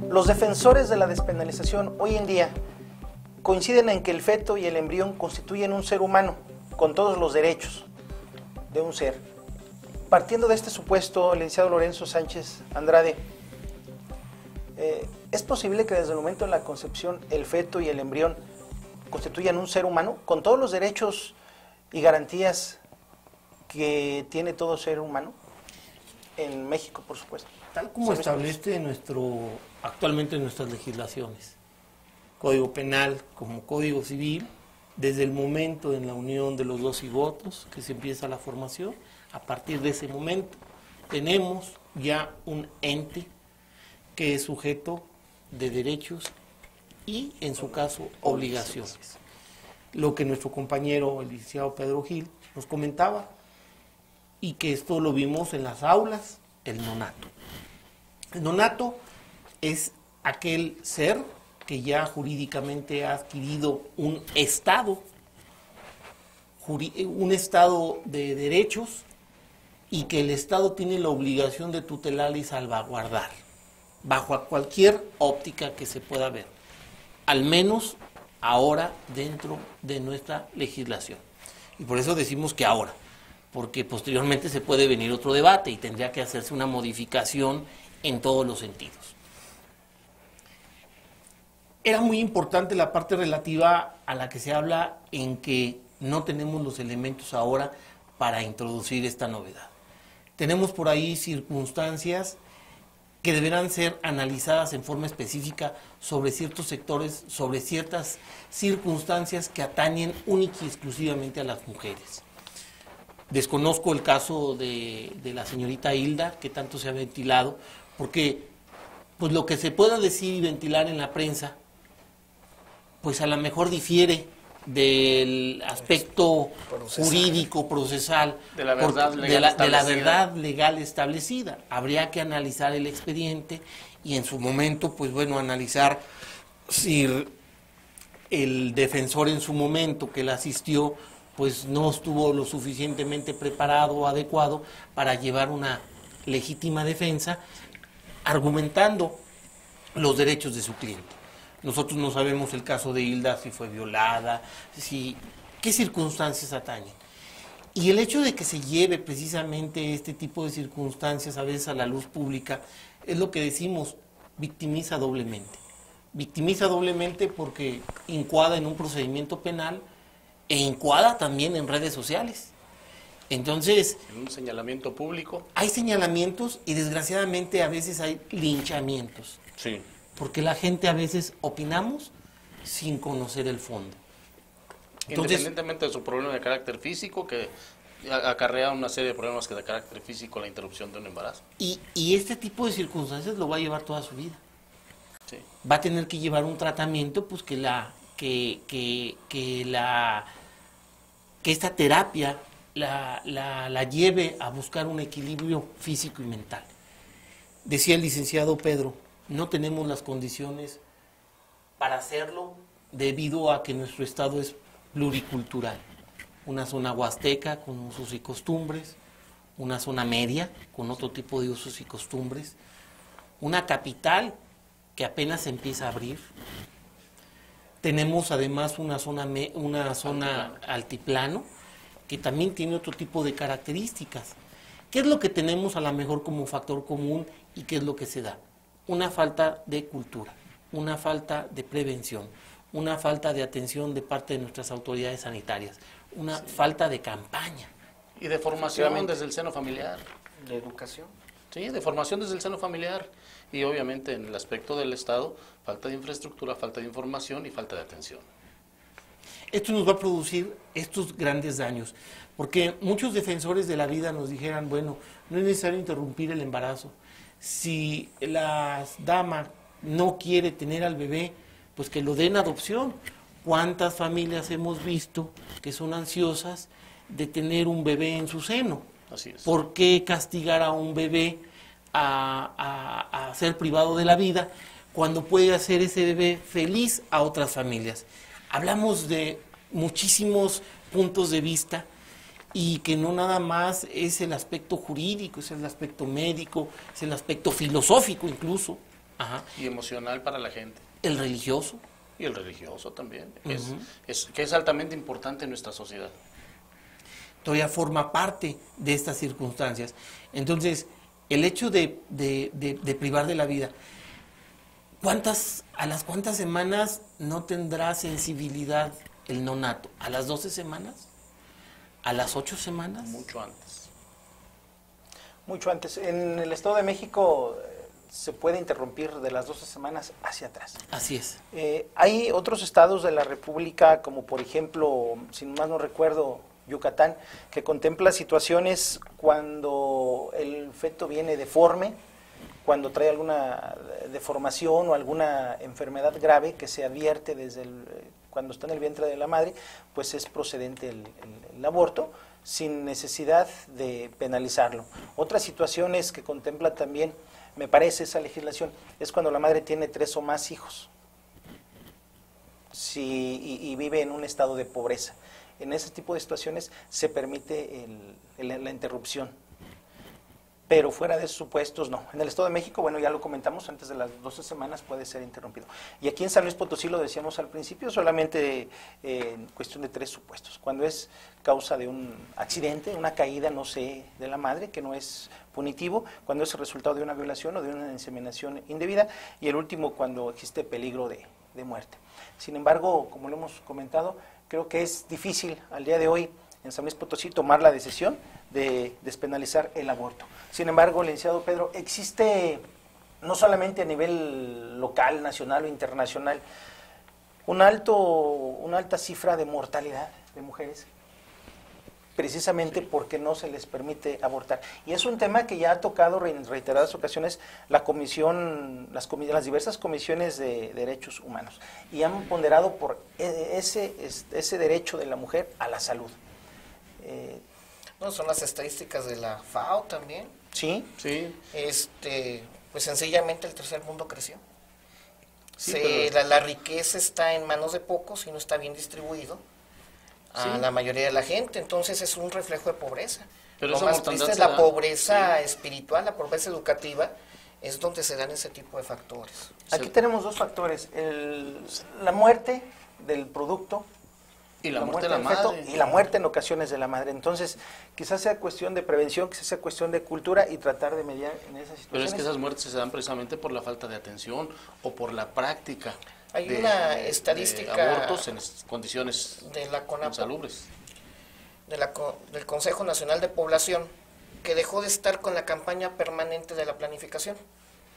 Los defensores de la despenalización hoy en día coinciden en que el feto y el embrión constituyen un ser humano con todos los derechos de un ser. Partiendo de este supuesto, el licenciado Lorenzo Sánchez Andrade, ¿es posible que desde el momento de la concepción el feto y el embrión constituyan un ser humano con todos los derechos y garantías que tiene todo ser humano? En México, por supuesto. Tal como establece actualmente nuestras legislaciones, Código Penal como Código Civil, desde el momento en la unión de los dos cigotos que se empieza la formación, a partir de ese momento tenemos ya un ente que es sujeto de derechos y, en su caso, obligaciones. Lo que nuestro compañero, el licenciado Pedro Gil, nos comentaba, y que esto lo vimos en las aulas, el nonato. El nonato es aquel ser que ya jurídicamente ha adquirido un estado de derechos y que el Estado tiene la obligación de tutelar y salvaguardar, bajo cualquier óptica que se pueda ver, al menos ahora dentro de nuestra legislación. Y por eso decimos que ahora, porque posteriormente se puede venir otro debate y tendría que hacerse una modificación en todos los sentidos. Era muy importante la parte relativa a la que se habla en que no tenemos los elementos ahora para introducir esta novedad. Tenemos por ahí circunstancias que deberán ser analizadas en forma específica sobre ciertos sectores, sobre ciertas circunstancias que atañen única y exclusivamente a las mujeres. Desconozco el caso de la señorita Hilda, que tanto se ha ventilado, porque pues lo que se pueda decir y ventilar en la prensa, pues a lo mejor difiere del aspecto jurídico, procesal, de la verdad legal establecida. Habría que analizar el expediente y en su momento, pues bueno, analizar si el defensor en su momento que la asistió, pues no estuvo lo suficientemente preparado o adecuado para llevar una legítima defensa, argumentando los derechos de su cliente. Nosotros no sabemos el caso de Hilda, si fue violada, qué circunstancias atañen. Y el hecho de que se lleve precisamente este tipo de circunstancias a veces a la luz pública, es lo que decimos, victimiza doblemente. Victimiza doblemente porque incuada en un procedimiento penal e incuada también en redes sociales. Entonces, en un señalamiento público. Hay señalamientos y desgraciadamente a veces hay linchamientos. Sí. Porque la gente a veces opinamos sin conocer el fondo. Entonces, independientemente de su problema de carácter físico, que acarrea una serie de problemas que de carácter físico, la interrupción de un embarazo. Y este tipo de circunstancias lo va a llevar toda su vida. Sí. Va a tener que llevar un tratamiento, pues que esta terapia la lleve a buscar un equilibrio físico y mental. Decía el licenciado Pedro, no tenemos las condiciones para hacerlo debido a que nuestro estado es pluricultural. Una zona huasteca con usos y costumbres, una zona media con otro tipo de usos y costumbres, una capital que apenas se empieza a abrir. Tenemos además una zona altiplano que también tiene otro tipo de características. ¿Qué es lo que tenemos a lo mejor como factor común y qué es lo que se da? Una falta de cultura, una falta de prevención, una falta de atención de parte de nuestras autoridades sanitarias, una falta de campaña. Y de formación desde el seno familiar. De educación. Sí, de formación desde el seno familiar. Y obviamente en el aspecto del Estado, falta de infraestructura, falta de información y falta de atención. Esto nos va a producir estos grandes daños, porque muchos defensores de la vida nos dijeran, bueno, no es necesario interrumpir el embarazo. Si la dama no quiere tener al bebé, pues que lo den adopción. ¿Cuántas familias hemos visto que son ansiosas de tener un bebé en su seno? Así es. ¿Por qué castigar a un bebé a ser privado de la vida cuando puede hacer ese bebé feliz a otras familias? Hablamos de muchísimos puntos de vista y que no nada más es el aspecto jurídico, es el aspecto médico, es el aspecto filosófico incluso. Ajá. Y emocional para la gente. El religioso. Y el religioso también, que es altamente importante en nuestra sociedad. Todavía forma parte de estas circunstancias. Entonces, el hecho de privar de la vida, ¿a las cuántas semanas no tendrá sensibilidad el nonato? ¿A las 12 semanas? ¿A las 8 semanas? Mucho antes. Mucho antes. En el Estado de México se puede interrumpir de las 12 semanas hacia atrás. Así es. Hay otros estados de la República, como por ejemplo, si más no recuerdo, Yucatán, que contempla situaciones cuando el feto viene deforme, cuando trae alguna deformación o alguna enfermedad grave que se advierte cuando está en el vientre de la madre, pues es procedente el aborto, sin necesidad de penalizarlo. Otras situaciones que contempla también, me parece, esa legislación, es cuando la madre tiene 3 o más hijos y vive en un estado de pobreza. En ese tipo de situaciones se permite la interrupción, pero fuera de esos supuestos no. En el Estado de México, bueno, ya lo comentamos, antes de las 12 semanas puede ser interrumpido. Y aquí en San Luis Potosí, lo decíamos al principio, solamente en cuestión de 3 supuestos. Cuando es causa de un accidente, una caída, no sé, de la madre, que no es punitivo, cuando es el resultado de una violación o de una inseminación indebida, y el último cuando existe peligro de muerte. Sin embargo, como lo hemos comentado, creo que es difícil al día de hoy en San Luis Potosí tomar la decisión de despenalizar el aborto. Sin embargo, licenciado Pedro, existe no solamente a nivel local, nacional o internacional, una alta cifra de mortalidad de mujeres, precisamente porque no se les permite abortar. Y es un tema que ya ha tocado en reiteradas ocasiones las diversas comisiones de derechos humanos, y han ponderado por ese derecho de la mujer a la salud. No, son las estadísticas de la FAO también. Sí. Pues sencillamente el tercer mundo creció. Sí, la riqueza está en manos de pocos y no está bien distribuido a la mayoría de la gente, entonces es un reflejo de pobreza. Pero lo esa más mortandad triste es se la da. pobreza espiritual, la pobreza educativa, es donde se dan ese tipo de factores. Aquí tenemos 2 factores, la muerte del producto, Y la muerte de la del feto, madre. y la muerte en ocasiones de la madre. Entonces, quizás sea cuestión de prevención, quizás sea cuestión de cultura y tratar de mediar en esas situaciones. Pero es que esas muertes se dan precisamente por la falta de atención o por la práctica. Hay una estadística de abortos en condiciones de la CONAPO, insalubres. del Consejo Nacional de Población, que dejó de estar con la campaña permanente de la planificación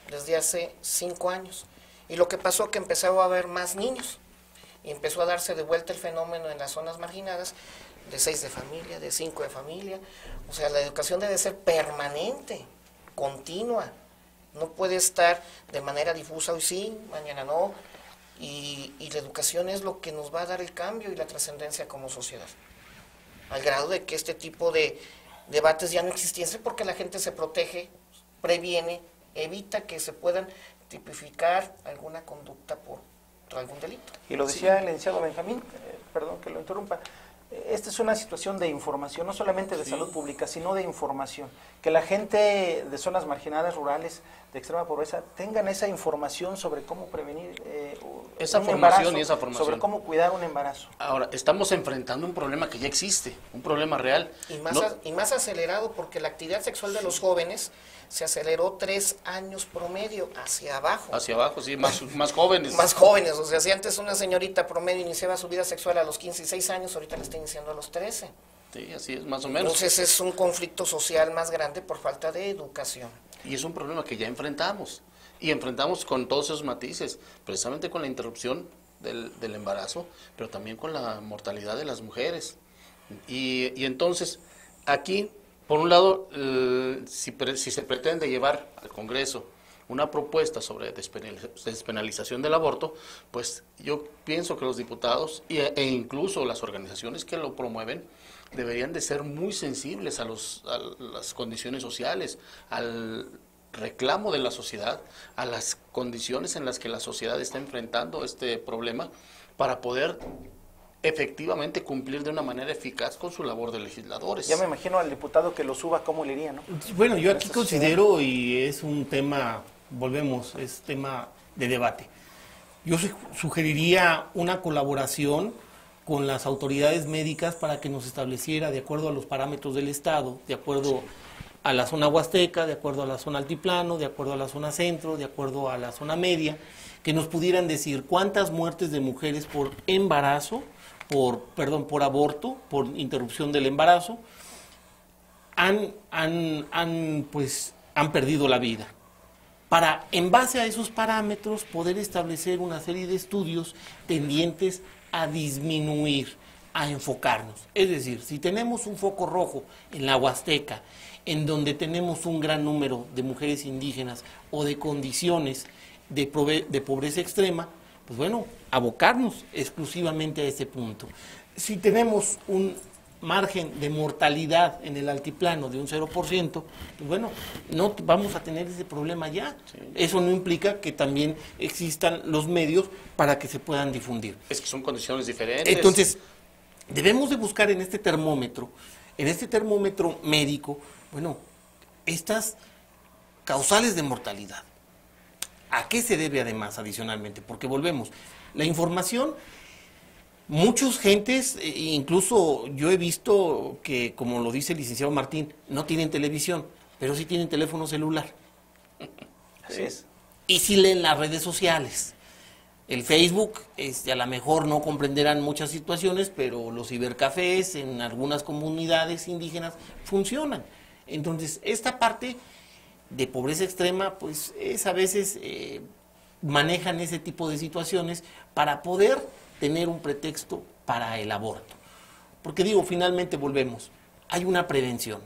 desde hace 5 años. Y lo que pasó que empezó a haber más niños y empezó a darse de vuelta el fenómeno en las zonas marginadas, de 6 de familia, de 5 de familia. O sea, la educación debe ser permanente, continua. No puede estar de manera difusa, hoy sí, mañana no. Y la educación es lo que nos va a dar el cambio y la trascendencia como sociedad. Al grado de que este tipo de debates ya no existiesen porque la gente se protege, previene, evita que se puedan tipificar alguna conducta por algún delito. Y lo decía el licenciado Benjamín, perdón que lo interrumpa, esta es una situación de información, no solamente de salud pública, sino de información. Que la gente de zonas marginadas, rurales, de extrema pobreza, tengan esa información sobre cómo prevenir esa un formación embarazo, y esa formación. sobre cómo cuidar un embarazo. Ahora, estamos enfrentando un problema que ya existe, un problema real. Y más acelerado porque la actividad sexual de los jóvenes se aceleró 3 años promedio hacia abajo. Hacia abajo, sí, más jóvenes. Más jóvenes, o sea, si antes una señorita promedio iniciaba su vida sexual a los 15 y 6 años, ahorita la está iniciando a los 13. Sí, así es, más o menos. Entonces es un conflicto social más grande por falta de educación. Y es un problema que ya enfrentamos. Y enfrentamos con todos esos matices, precisamente con la interrupción del embarazo, pero también con la mortalidad de las mujeres. Y entonces, aquí, por un lado, si se pretende llevar al Congreso una propuesta sobre despenalización del aborto, pues yo pienso que los diputados e incluso las organizaciones que lo promueven deberían de ser muy sensibles a las condiciones sociales, al reclamo de la sociedad, a las condiciones en las que la sociedad está enfrentando este problema, para poder efectivamente cumplir de una manera eficaz con su labor de legisladores. Ya me imagino al diputado que lo suba, cómo le iría, ¿no? Bueno, yo aquí considero, y es un tema, volvemos, es tema de debate. Yo sugeriría una colaboración con las autoridades médicas para que nos estableciera, de acuerdo a los parámetros del Estado, de acuerdo a la zona huasteca, de acuerdo a la zona altiplano, de acuerdo a la zona centro, de acuerdo a la zona media, que nos pudieran decir cuántas muertes de mujeres por embarazo, por aborto, por interrupción del embarazo, han perdido la vida. Para, en base a esos parámetros, poder establecer una serie de estudios tendientes a disminuir, a enfocarnos. Es decir, si tenemos un foco rojo en la Huasteca, en donde tenemos un gran número de mujeres indígenas o de condiciones de pobreza extrema, pues bueno, abocarnos exclusivamente a ese punto. Si tenemos un margen de mortalidad en el altiplano de un 0%, pues bueno, no vamos a tener ese problema ya. Sí. Eso no implica que también existan los medios para que se puedan difundir. Es que son condiciones diferentes. Entonces, debemos de buscar en este termómetro médico, bueno, estas causales de mortalidad. ¿A qué se debe además adicionalmente? Porque volvemos, la información, muchos gentes, incluso yo he visto que, como lo dice el licenciado Martín, no tienen televisión, pero sí tienen teléfono celular. Así es. Y sí leen las redes sociales. El Facebook, a lo mejor no comprenderán muchas situaciones, pero los cibercafés en algunas comunidades indígenas funcionan. Entonces, esta parte de pobreza extrema, pues es a veces manejan ese tipo de situaciones para poder tener un pretexto para el aborto. Porque digo, finalmente volvemos, hay una prevención.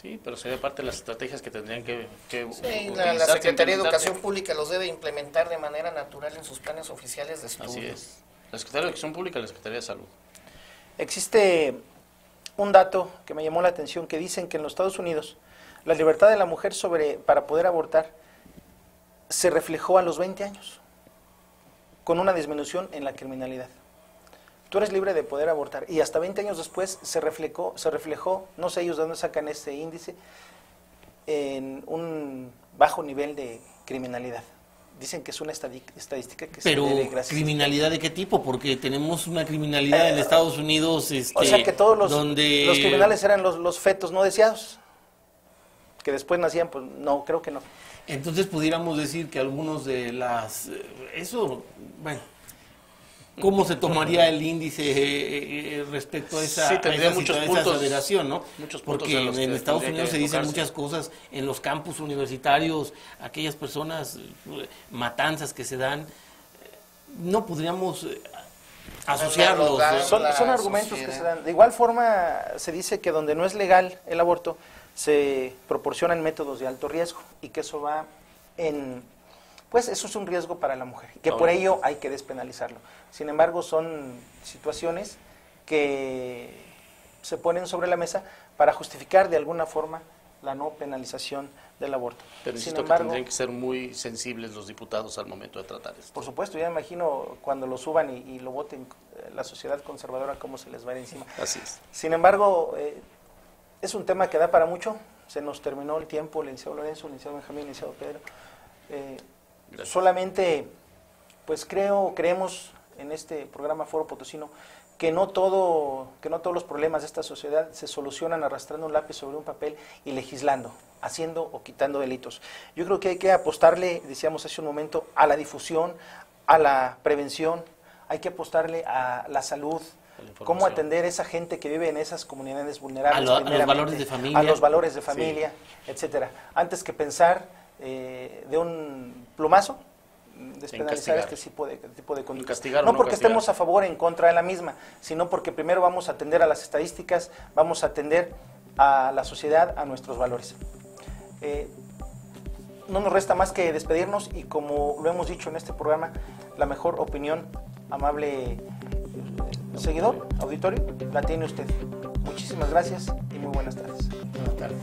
Sí, pero sería parte de las estrategias que tendrían que sí, la Secretaría de Educación Pública los debe implementar de manera natural en sus planes oficiales de estudio. Así es. La Secretaría de Educación Pública y la Secretaría de Salud. Existe un dato que me llamó la atención, que dicen que en los Estados Unidos la libertad de la mujer para poder abortar se reflejó a los 20 años, con una disminución en la criminalidad. Tú eres libre de poder abortar, y hasta 20 años después se reflejó, no sé ellos de dónde sacan este índice, en un bajo nivel de criminalidad. Dicen que es una estadística que pero se debe gracias. ¿Criminalidad de qué tipo? Porque tenemos una criminalidad en Estados Unidos o sea que todos los donde criminales eran los fetos no deseados, que después nacían, pues no, creo que no. Entonces pudiéramos decir que algunos de las... bueno, ¿cómo se tomaría el índice respecto a esa, sí, tendría muchos puntos, esa aseveración, ¿no? Muchos puntos. Porque en Estados Unidos se dicen muchas cosas, en los campus universitarios, aquellas personas, matanzas que se dan, no podríamos asociarlos. Son argumentos que se dan. De igual forma, se dice que donde no es legal el aborto, se proporcionan métodos de alto riesgo, y que eso va pues eso es un riesgo para la mujer, que por ello hay que despenalizarlo. Sin embargo, son situaciones que se ponen sobre la mesa para justificar de alguna forma la no penalización del aborto. Pero insisto, que tendrían que ser muy sensibles los diputados al momento de tratar esto. Por supuesto, ya me imagino cuando lo suban y lo voten la sociedad conservadora, cómo se les va a ir encima. Así es. Sin embargo, es un tema que da para mucho. Se nos terminó el tiempo, licenciado Lorenzo, licenciado Benjamín, licenciado Pedro. Solamente, pues creemos en este programa Foro Potosino que no todos los problemas de esta sociedad se solucionan arrastrando un lápiz sobre un papel y legislando, haciendo o quitando delitos. Yo creo que hay que apostarle, decíamos hace un momento, a la difusión, a la prevención, hay que apostarle a la salud, cómo atender a esa gente que vive en esas comunidades vulnerables, a los valores de familia, a los valores de familia, sí, etcétera, antes que pensar de un plumazo despenalizar este tipo de conductas. No porque estemos a favor o en contra de la misma, sino porque primero vamos a atender a las estadísticas, vamos a atender a la sociedad, a nuestros valores. No nos resta más que despedirnos, y como lo hemos dicho en este programa, la mejor opinión, amable seguidor, auditorio, la tiene usted. Muchísimas gracias y muy buenas tardes. Buenas tardes.